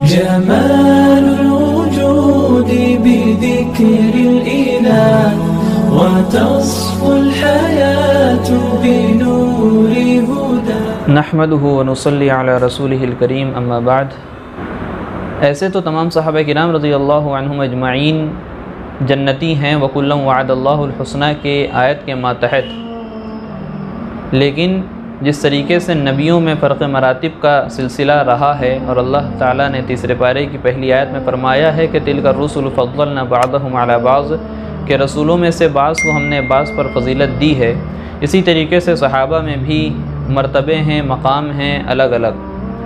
جمال الوجود بذكر الإله وتصفو الحياة بنور هدى نحمده ونصلي على رسوله الكريم اما بعد۔ ایسے تو تمام صحابہ کرام رضی اللہ عنہم اجمعین جنتی ہیں وَكُلًّا وَعَدَ اللَّهُ الْحُسْنَى کے آیت کے ماتحت، لیکن جس طریقے سے نبیوں میں فرق مراتب کا سلسلہ رہا ہے اور اللہ تعالیٰ نے تیسرے پارے کی پہلی آیت میں فرمایا ہے کہ تِلْكَ الرُّسُلُ فَضَّلْنَا بَعْضَهُمْ عَلَى بَعْضٍ، کہ رسولوں میں سے بعض کو ہم نے بعض پر فضیلت دی ہے، اسی طریقے سے صحابہ میں بھی مرتبے ہیں، مقام ہیں الگ الگ،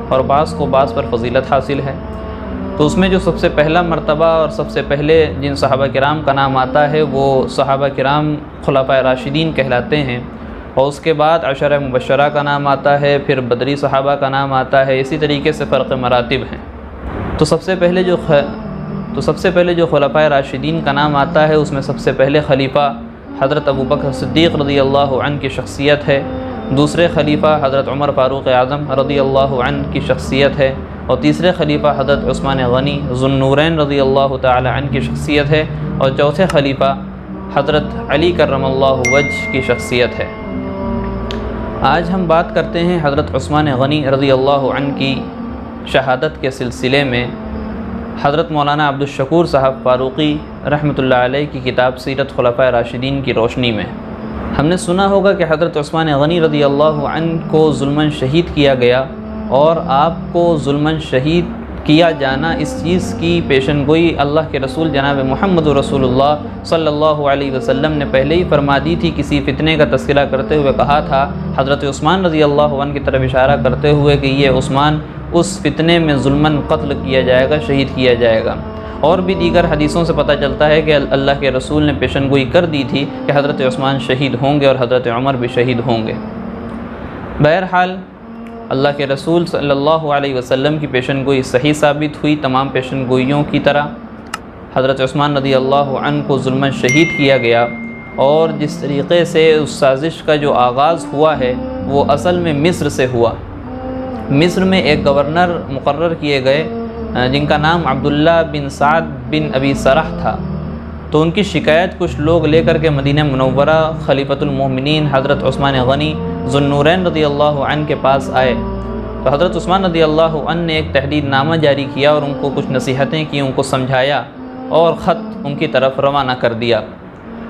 اور بعض کو بعض پر فضیلت حاصل ہے۔ تو اس میں جو سب سے پہلا مرتبہ اور سب سے پہلے جن صحابہ کرام کا نام آتا ہے وہ صحابہ کرام خلفائے راشدین کہلاتے ہیں، اور اس کے بعد عشرہ مبشرہ کا نام آتا ہے، پھر بدری صحابہ کا نام آتا ہے، اسی طریقے سے فرق مراتب ہیں۔ تو سب سے پہلے جو خلفائے راشدین کا نام آتا ہے اس میں سب سے پہلے خلیفہ حضرت ابوبکر صدیق رضی اللہ عنہ کی شخصیت ہے، دوسرے خلیفہ حضرت عمر فاروق اعظم رضی اللہ عنہ کی شخصیت ہے، اور تیسرے خلیفہ حضرت عثمان غنی ذو النورین رضی اللہ تعالی عنہ کی شخصیت ہے، اور چوتھے خلیفہ حضرت علی کرم اللہ وجہ کی شخصیت ہے۔ آج ہم بات کرتے ہیں حضرت عثمان غنی رضی اللہ عنہ کی شہادت کے سلسلے میں حضرت مولانا عبدالشکور صاحب فاروقی رحمۃ اللہ علیہ کی کتاب سیرت خلفائے راشدین کی روشنی میں۔ ہم نے سنا ہوگا کہ حضرت عثمان غنی رضی اللہ عنہ کو ظلماً شہید کیا گیا، اور آپ کو ظلماً شہید کیا جانا اس چیز کی پیشن گوئی اللہ کے رسول جناب محمد رسول اللہ صلی اللہ علیہ وسلم نے پہلے ہی فرما دی تھی۔ کسی فتنے کا تذکرہ کرتے ہوئے کہا تھا حضرت عثمان رضی اللہ عنہ کی طرف اشارہ کرتے ہوئے کہ یہ عثمان اس فتنے میں ظلماً قتل کیا جائے گا، شہید کیا جائے گا۔ اور بھی دیگر حدیثوں سے پتہ چلتا ہے کہ اللہ کے رسول نے پیشن گوئی کر دی تھی کہ حضرت عثمان شہید ہوں گے اور حضرت عمر بھی شہید ہوں گے۔ بہرحال اللہ کے رسول صلی اللہ علیہ وسلم کی پیشن گوئی صحیح ثابت ہوئی، تمام پیشن گوئیوں کی طرح حضرت عثمان رضی اللہ عنہ کو ظلماً شہید کیا گیا، اور جس طریقے سے اس سازش کا جو آغاز ہوا ہے وہ اصل میں مصر سے ہوا۔ مصر میں ایک گورنر مقرر کیے گئے جن کا نام عبداللہ بن سعد بن ابی سرح تھا، تو ان کی شکایت کچھ لوگ لے کر کے مدینہ منورہ خلیفۃ المومنین حضرت عثمان غنی ذو النورین رضی اللہ عنہ کے پاس آئے، تو حضرت عثمان رضی اللہ عنہ نے ایک تحریر نامہ جاری کیا اور ان کو کچھ نصیحتیں کی، ان کو سمجھایا اور خط ان کی طرف روانہ کر دیا۔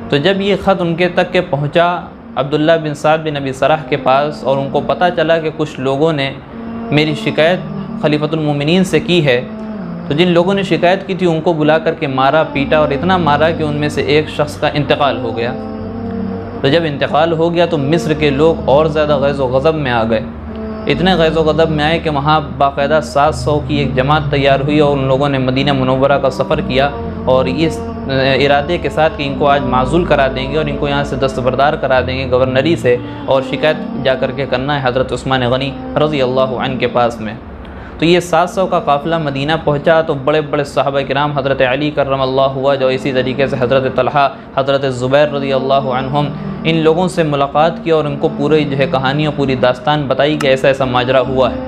تو جب یہ خط ان کے تک کے پہنچا عبداللہ بن سعد بن ابی سرح کے پاس، اور ان کو پتہ چلا کہ کچھ لوگوں نے میری شکایت خلیفۃ المومنین سے کی ہے، تو جن لوگوں نے شکایت کی تھی ان کو بلا کر کے مارا پیٹا، اور اتنا مارا کہ ان میں سے ایک شخص کا انتقال ہو گیا۔ تو جب انتقال ہو گیا تو مصر کے لوگ اور زیادہ غیظ و غضب میں آ گئے، اتنے غیظ و غضب میں آئے کہ وہاں باقاعدہ 700 کی ایک جماعت تیار ہوئی، اور ان لوگوں نے مدینہ منورہ کا سفر کیا، اور اس ارادے کے ساتھ کہ ان کو آج معزول کرا دیں گے اور ان کو یہاں سے دستبردار کرا دیں گے گورنری سے، اور شکایت جا کر کے کرنا ہے حضرت عثمان غنی رضی اللہ عنہ کے پاس میں۔ تو یہ 700 کا قافلہ مدینہ پہنچا، تو بڑے بڑے صحابہ کرام حضرت علی کرم اللہ وجہ، اسی طریقے سے حضرت طلحہ، حضرت زبیر رضی اللہ عنہم، ان لوگوں سے ملاقات کی اور ان کو پوری کہانی اور پوری داستان بتائی کہ ایسا ایسا ماجرا ہوا ہے۔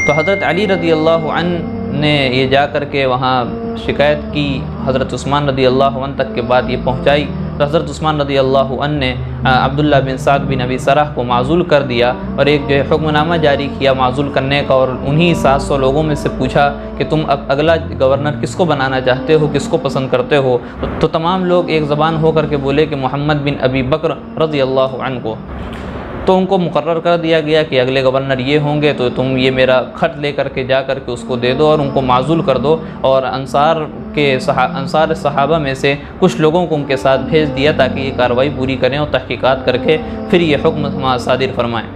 تو حضرت علی رضی اللہ عنہ نے یہ جا کر کے وہاں شکایت کی، حضرت عثمان رضی اللہ عنہ تک کے بعد یہ پہنچائی، تو حضرت عثمان رضی اللہ عنہ نے عبداللہ بن سعد بن ابی سرح کو معزول کر دیا، اور ایک حکم نامہ جاری کیا معزول کرنے کا، اور انہی 700 لوگوں میں سے پوچھا کہ تم اب اگلا گورنر کس کو بنانا چاہتے ہو، کس کو پسند کرتے ہو؟ تو تمام لوگ ایک زبان ہو کر کے بولے کہ محمد بن ابی بکر رضی اللہ عنہ کو۔ تو ان کو مقرر کر دیا گیا کہ اگلے گورنر یہ ہوں گے، تو تم یہ میرا خط لے کر کے جا کر کے اس کو دے دو اور ان کو معزول کر دو، اور انصار صحابہ میں سے کچھ لوگوں کو ان کے ساتھ بھیج دیا تاکہ یہ کارروائی پوری کریں اور تحقیقات کر کے پھر یہ حکم صادر فرمائیں۔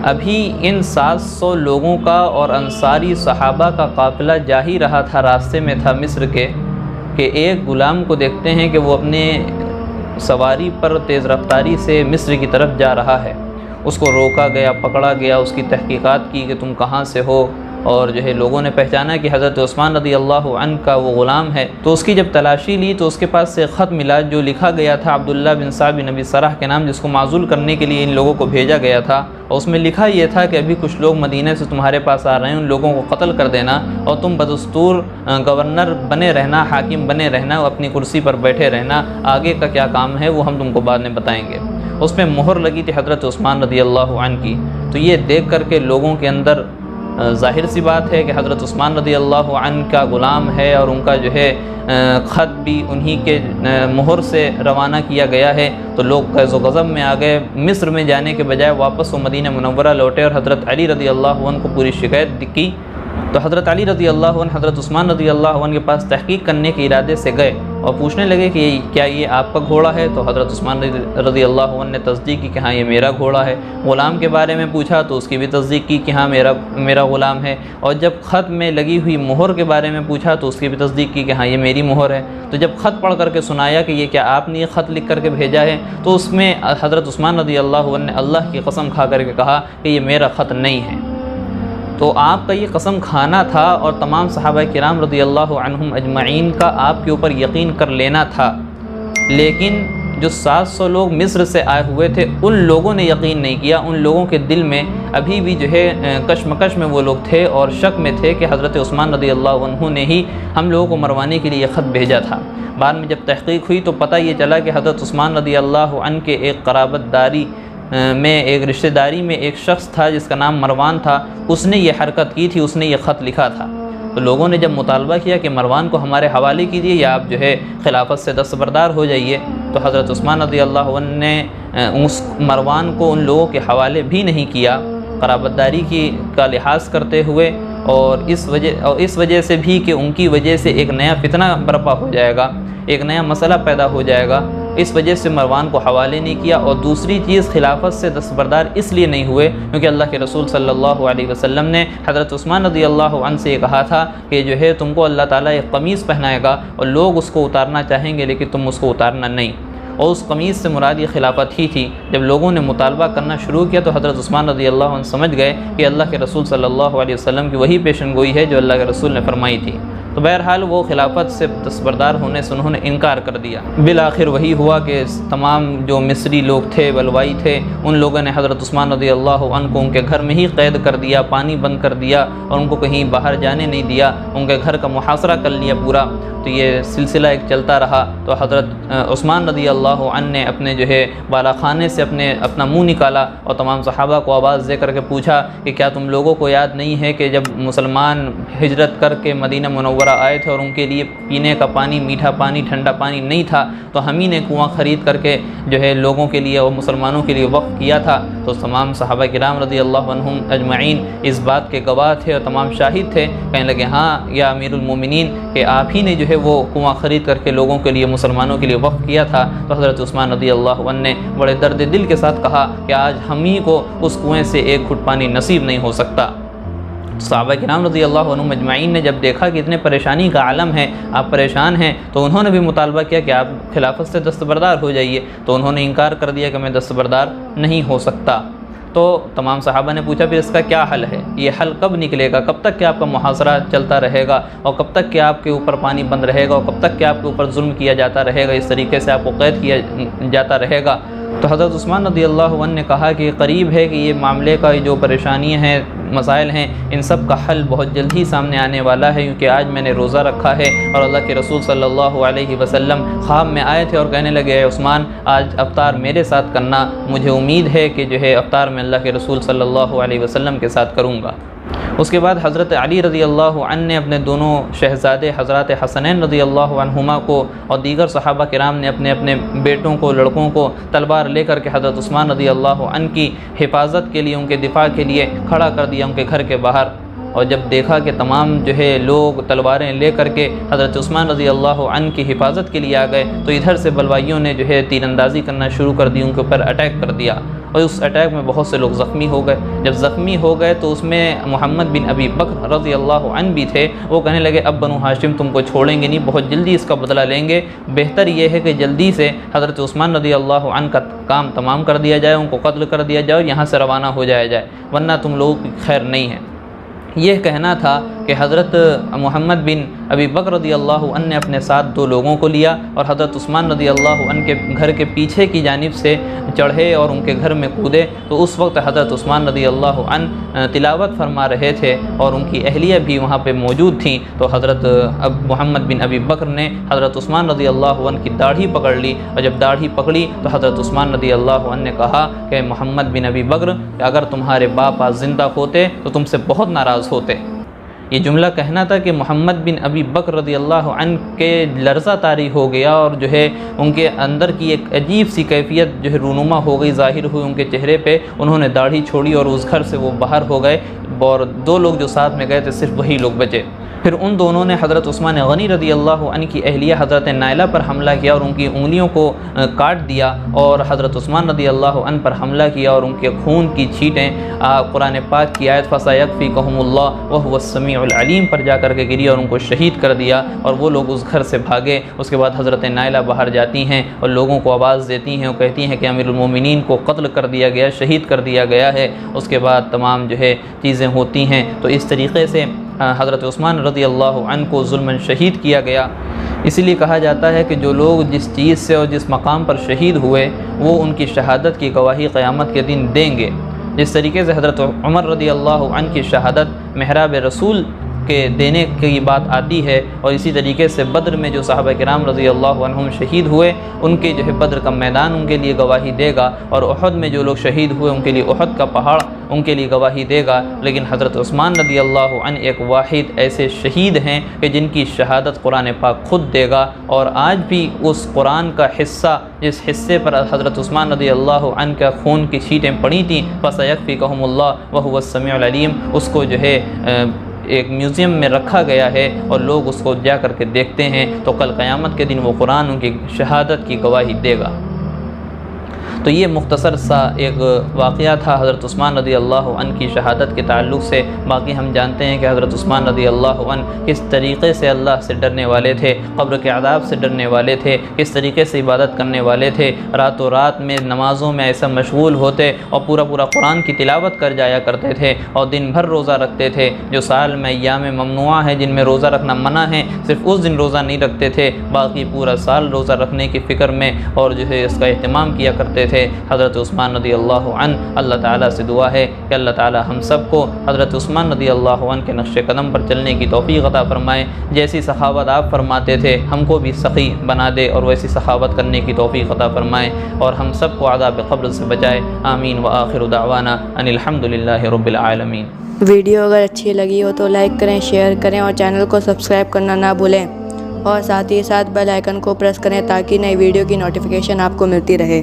ابھی ان 700 لوگوں کا اور انصاری صحابہ کا قافلہ جا ہی رہا تھا، راستے میں تھا مصر کے، کہ ایک غلام کو دیکھتے ہیں کہ وہ اپنے سواری پر تیز رفتاری سے مصر کی طرف جا رہا ہے۔ اس کو روکا گیا، پکڑا گیا، اس کی تحقیقات کی کہ تم کہاں سے ہو اور جو ہے لوگوں نے پہچانا کہ حضرت عثمان رضی اللہ عنہ کا وہ غلام ہے، تو اس کی جب تلاشی لی تو اس کے پاس سے خط ملا جو لکھا گیا تھا عبداللہ بن صعب بن ابی سرح کے نام، جس کو معزول کرنے کے لیے ان لوگوں کو بھیجا گیا تھا، اور اس میں لکھا یہ تھا کہ ابھی کچھ لوگ مدینہ سے تمہارے پاس آ رہے ہیں، ان لوگوں کو قتل کر دینا اور تم بدستور گورنر بنے رہنا، حاکم بنے رہنا، اپنی کرسی پر بیٹھے رہنا، آگے کا کیا کام ہے وہ ہم تم کو بعد میں بتائیں گے۔ اس میں مہر لگی تھی حضرت عثمان رضی اللہ عنہ کی۔ تو یہ دیکھ کر کے لوگوں کے اندر ظاہر سی بات ہے کہ حضرت عثمان رضی اللہ عنہ کا غلام ہے اور ان کا جو ہے خط بھی انہی کے مہر سے روانہ کیا گیا ہے، تو لوگ غیظ و غضب میں آ گئے۔ مصر میں جانے کے بجائے واپس وہ مدینہ منورہ لوٹے اور حضرت علی رضی اللہ عنہ کو پوری شکایت کی۔ تو حضرت علی رضی اللہ عنہ حضرت عثمان رضی اللہ عنہ کے پاس تحقیق کرنے کے ارادے سے گئے اور پوچھنے لگے کہ کیا یہ آپ کا گھوڑا ہے؟ تو حضرت عثمان رضی اللہ عنہ نے تصدیق کی کہ ہاں یہ میرا گھوڑا ہے۔ غلام کے بارے میں پوچھا تو اس کی بھی تصدیق کی کہ ہاں میرا غلام ہے، اور جب خط میں لگی ہوئی مہر کے بارے میں پوچھا تو اس کی بھی تصدیق کی کہ ہاں یہ میری مہر ہے۔ تو جب خط پڑھ کر کے سنایا کہ یہ کیا آپ نے یہ خط لکھ کر کے بھیجا ہے، تو اس میں حضرت عثمان رضی اللہ عنہ نے اللہ کی قسم کھا کر کے کہا کہ یہ میرا خط نہیں ہے۔ تو آپ کا یہ قسم کھانا تھا اور تمام صحابہ کرام رضی اللہ عنہم اجمعین کا آپ کے اوپر یقین کر لینا تھا، لیکن جو 700 لوگ مصر سے آئے ہوئے تھے ان لوگوں نے یقین نہیں کیا۔ ان لوگوں کے دل میں ابھی بھی جو ہے کشمکش میں وہ لوگ تھے اور شک میں تھے کہ حضرت عثمان رضی اللہ عنہ نے ہی ہم لوگوں کو مروانے کے لیے یہ خط بھیجا تھا۔ بعد میں جب تحقیق ہوئی تو پتہ یہ چلا کہ حضرت عثمان رضی اللہ عنہ کے ایک قرابت داری میں، ایک رشتہ داری میں ایک شخص تھا جس کا نام مروان تھا، اس نے یہ حرکت کی تھی، اس نے یہ خط لکھا تھا۔ تو لوگوں نے جب مطالبہ کیا کہ مروان کو ہمارے حوالے کیجیے یا آپ جو ہے خلافت سے دستبردار ہو جائیے، تو حضرت عثمان رضی اللہ عنہ نے اس مروان کو ان لوگوں کے حوالے بھی نہیں کیا، قرابت داری کا لحاظ کرتے ہوئے، اور اس وجہ سے بھی کہ ان کی وجہ سے ایک نیا فتنہ برپا ہو جائے گا، ایک نیا مسئلہ پیدا ہو جائے گا، اس وجہ سے مروان کو حوالے نہیں کیا۔ اور دوسری چیز، خلافت سے دستبردار اس لیے نہیں ہوئے کیونکہ اللہ کے رسول صلی اللہ علیہ وسلم نے حضرت عثمان رضی اللہ عنہ سے یہ کہا تھا کہ جو ہے تم کو اللہ تعالیٰ ایک قمیص پہنائے گا اور لوگ اس کو اتارنا چاہیں گے لیکن تم اس کو اتارنا نہیں، اور اس قمیص سے مراد یہ خلافت ہی تھی۔ جب لوگوں نے مطالبہ کرنا شروع کیا تو حضرت عثمان رضی اللہ عنہ سمجھ گئے کہ اللہ کے رسول صلی اللہ علیہ وسلم کی وہی پیشن گوئی ہے جو اللہ کے رسول نے فرمائی تھی۔ تو بہرحال وہ خلافت سے دستبردار ہونے سے انہوں نے انکار کر دیا۔ بالآخر وہی ہوا کہ تمام جو مصری لوگ تھے، بلوائی تھے، ان لوگوں نے حضرت عثمان رضی اللہ عنہ کو ان کے گھر میں ہی قید کر دیا، پانی بند کر دیا اور ان کو کہیں باہر جانے نہیں دیا، ان کے گھر کا محاصرہ کر لیا پورا۔ تو یہ سلسلہ ایک چلتا رہا۔ تو حضرت عثمان رضی اللہ عنہ نے اپنے جو ہے بالا خانے سے اپنا منہ نکالا اور تمام صحابہ کو آواز دے کر کے پوچھا کہ کیا تم لوگوں کو یاد نہیں ہے کہ جب مسلمان ہجرت کر کے مدینہ منورہ آئے تھے اور ان کے لیے پینے کا پانی، میٹھا پانی، ٹھنڈا پانی نہیں تھا، تو ہم ہی نے کنواں خرید کر کے جو ہے لوگوں کے لیے اور مسلمانوں کے لیے وقف کیا تھا۔ تو تمام صحابہ کرام رضی اللہ عنہم اجمعین اس بات کے گواہ تھے اور تمام شاہد تھے۔ کہنے لگے ہاں یا امیر المومنین کہ آپ ہی نے جو ہے وہ کنواں خرید کر کے لوگوں کے لیے، مسلمانوں کے لیے وقف کیا تھا۔ تو حضرت عثمان رضی اللہ عنہ نے بڑے درد دل کے ساتھ کہا کہ آج ہم ہی کو اس کنویں سے ایک گھٹ پانی نصیب نہیں ہو سکتا۔ صحابہ کرام رضی اللہ عنہم اجمعین نے جب دیکھا کہ اتنے پریشانی کا عالم ہے، آپ پریشان ہیں، تو انہوں نے بھی مطالبہ کیا کہ آپ خلافت سے دستبردار ہو جائیے۔ تو انہوں نے انکار کر دیا کہ میں دستبردار نہیں ہو سکتا۔ تو تمام صحابہ نے پوچھا پھر اس کا کیا حل ہے؟ یہ حل کب نکلے گا؟ کب تک کہ آپ کا محاصرہ چلتا رہے گا، اور کب تک کہ آپ کے اوپر پانی بند رہے گا، اور کب تک کہ آپ کے اوپر ظلم کیا جاتا رہے گا، اس طریقے سے آپ کو قید کیا جاتا رہے گا؟ تو حضرت عثمان رضی اللہ عنہ نے کہا کہ قریب ہے کہ یہ معاملے کا جو پریشانیاں ہیں، مسائل ہیں، ان سب کا حل بہت جلد ہی سامنے آنے والا ہے، کیونکہ آج میں نے روزہ رکھا ہے اور اللہ کے رسول صلی اللہ علیہ وسلم خواب میں آئے تھے اور کہنے لگے اے عثمان آج افطار میرے ساتھ کرنا، مجھے امید ہے کہ جو ہے افطار میں اللہ کے رسول صلی اللہ علیہ وسلم کے ساتھ کروں گا۔ اس کے بعد حضرت علی رضی اللہ عنہ نے اپنے دونوں شہزادے حضرات حسنین رضی اللہ عنہما کو اور دیگر صحابہ کرام نے اپنے اپنے بیٹوں کو، لڑکوں کو تلوار لے کر کے حضرت عثمان رضی اللہ عنہ کی حفاظت کے لیے، ان کے دفاع کے لیے کھڑا کر دیا ان کے گھر کے باہر۔ اور جب دیکھا کہ تمام جو ہے لوگ تلواریں لے کر کے حضرت عثمان رضی اللہ عنہ کی حفاظت کے لیے آ گئے، تو ادھر سے بلوائیوں نے جو ہے تیر اندازی کرنا شروع کر دی، ان کے اوپر اٹیک کر دیا، اور اس اٹیک میں بہت سے لوگ زخمی ہو گئے۔ جب زخمی ہو گئے تو اس میں محمد بن ابی بکر رضی اللہ عنہ بھی تھے۔ وہ کہنے لگے اب بنو ہاشم تم کو چھوڑیں گے نہیں، بہت جلدی اس کا بدلہ لیں گے، بہتر یہ ہے کہ جلدی سے حضرت عثمان رضی اللہ عنہ کا کام تمام کر دیا جائے، ان کو قتل کر دیا جائے اور یہاں سے روانہ ہو جایا جائے، ورنہ تم لوگوں کی خیر نہیں ہے۔ یہ کہنا تھا کہ حضرت محمد بن ابی بکر رضی اللہ عنہ نے اپنے ساتھ 2 لوگوں کو لیا اور حضرت عثمان رضی اللہ عنہ کے گھر کے پیچھے کی جانب سے چڑھے اور ان کے گھر میں کودے، تو اس وقت حضرت عثمان رضی اللہ عنہ تلاوت فرما رہے تھے اور ان کی اہلیہ بھی وہاں پہ موجود تھیں، تو حضرت محمد بن ابی بکر نے حضرت عثمان رضی اللہ عنہ کی داڑھی پکڑ لی، اور جب داڑھی پکڑی تو حضرت عثمان رضی اللہ عنہ نے کہا کہ محمد بن ابی بکر، کہ اگر تمہارے باپ آج زندہ ہوتے تو تم سے بہت ناراض ہوتے۔ یہ جملہ کہنا تھا کہ محمد بن ابی بکر رضی اللہ عنہ کے لرزہ طاری ہو گیا، اور جو ہے ان کے اندر کی ایک عجیب سی کیفیت جو ہے رونما ہو گئی، ظاہر ہوئی ان کے چہرے پہ، انہوں نے داڑھی چھوڑی اور اس گھر سے وہ باہر ہو گئے، اور 2 لوگ جو ساتھ میں گئے تھے صرف وہی لوگ بچے۔ پھر ان دونوں نے حضرت عثمان غنی رضی اللہ عنہ کی اہلیہ حضرت نائلہ پر حملہ کیا اور ان کی انگلیوں کو کاٹ دیا، اور حضرت عثمان رضی اللہ عنہ پر حملہ کیا اور ان کے خون کی چھینٹیں قرآن پاک کی آیت فَسَيَكْفِيكَهُمُ اللَّهُ وَهُوَ السَّمِيعُ الْعَلِيمُ پر جا کر کے گری اور ان کو شہید کر دیا، اور وہ لوگ اس گھر سے بھاگے۔ اس کے بعد حضرت نائلہ باہر جاتی ہیں اور لوگوں کو آواز دیتی ہیں اور کہتی ہیں کہ امیر المومنین کو قتل کر دیا گیا، شہید کر دیا گیا ہے۔ اس کے بعد تمام جو ہے چیزیں ہوتی ہیں، تو اس طریقے سے حضرت عثمان رضی اللہ عنہ کو ظلماً شہید کیا گیا۔ اسی لیے کہا جاتا ہے کہ جو لوگ جس چیز سے اور جس مقام پر شہید ہوئے وہ ان کی شہادت کی گواہی قیامت کے دن دیں گے۔ جس طریقے سے حضرت عمر رضی اللہ عنہ کی شہادت محراب رسول کے دینے کی بات آتی ہے، اور اسی طریقے سے بدر میں جو صحابہ کرام رضی اللہ عنہم شہید ہوئے ان کے جو ہے بدر کا میدان ان کے لیے گواہی دے گا، اور احد میں جو لوگ شہید ہوئے ان کے لیے احد کا پہاڑ ان کے لیے گواہی دے گا۔ لیکن حضرت عثمان رضی اللہ عنہ ایک واحد ایسے شہید ہیں کہ جن کی شہادت قرآن پاک خود دے گا، اور آج بھی اس قرآن کا حصہ جس حصے پر حضرت عثمان رضی اللہ عنہ کا خون کی چھینٹیں پڑی تھیں فَسَيَكْفِيكَهُمُ اللَّهُ وَهُوَ السَّمِيعُ الْعَلِيمُ، اس کو جو ہے ایک میوزیم میں رکھا گیا ہے اور لوگ اس کو جا کر کے دیکھتے ہیں، تو کل قیامت کے دن وہ قرآن ان کی شہادت کی گواہی دے گا۔ تو یہ مختصر سا ایک واقعہ تھا حضرت عثمان رضی اللہ عنہ کی شہادت کے تعلق سے۔ باقی ہم جانتے ہیں کہ حضرت عثمان رضی اللہ عنہ کس طریقے سے اللہ سے ڈرنے والے تھے، قبر کے عذاب سے ڈرنے والے تھے، کس طریقے سے عبادت کرنے والے تھے، راتوں رات میں نمازوں میں ایسا مشغول ہوتے اور پورا قرآن کی تلاوت کر جایا کرتے تھے، اور دن بھر روزہ رکھتے تھے۔ جو سال میں ایام ممنوعہ ہیں جن میں روزہ رکھنا منع ہے، صرف اس دن روزہ نہیں رکھتے تھے، باقی پورا سال روزہ رکھنے کی فکر میں اور جو ہے اس کا اہتمام کیا کرتے تھے حضرت عثمان رضی اللہ عنہ۔ اللہ تعالیٰ سے دعا ہے کہ اللہ تعالیٰ ہم سب کو حضرت عثمان رضی اللہ عنہ کے نقش قدم پر چلنے کی توفیق عطا فرمائے۔ جیسی سخاوت آپ فرماتے تھے ہم کو بھی سخی بنا دے اور ویسی سخاوت کرنے کی توفیق عطا فرمائے، اور ہم سب کو عذاب قبر سے بچائے۔ آمین وآخر دعوانا ان الحمدللہ رب العالمین۔ ویڈیو اگر اچھی لگی ہو تو لائک کریں، شیئر کریں اور چینل کو سبسکرائب کرنا نہ بھولیں، اور ساتھ ہی ساتھ بیل آئیکن کو پریس کریں تاکہ نئی ویڈیو کی نوٹیفیکیشن آپ کو ملتی رہے۔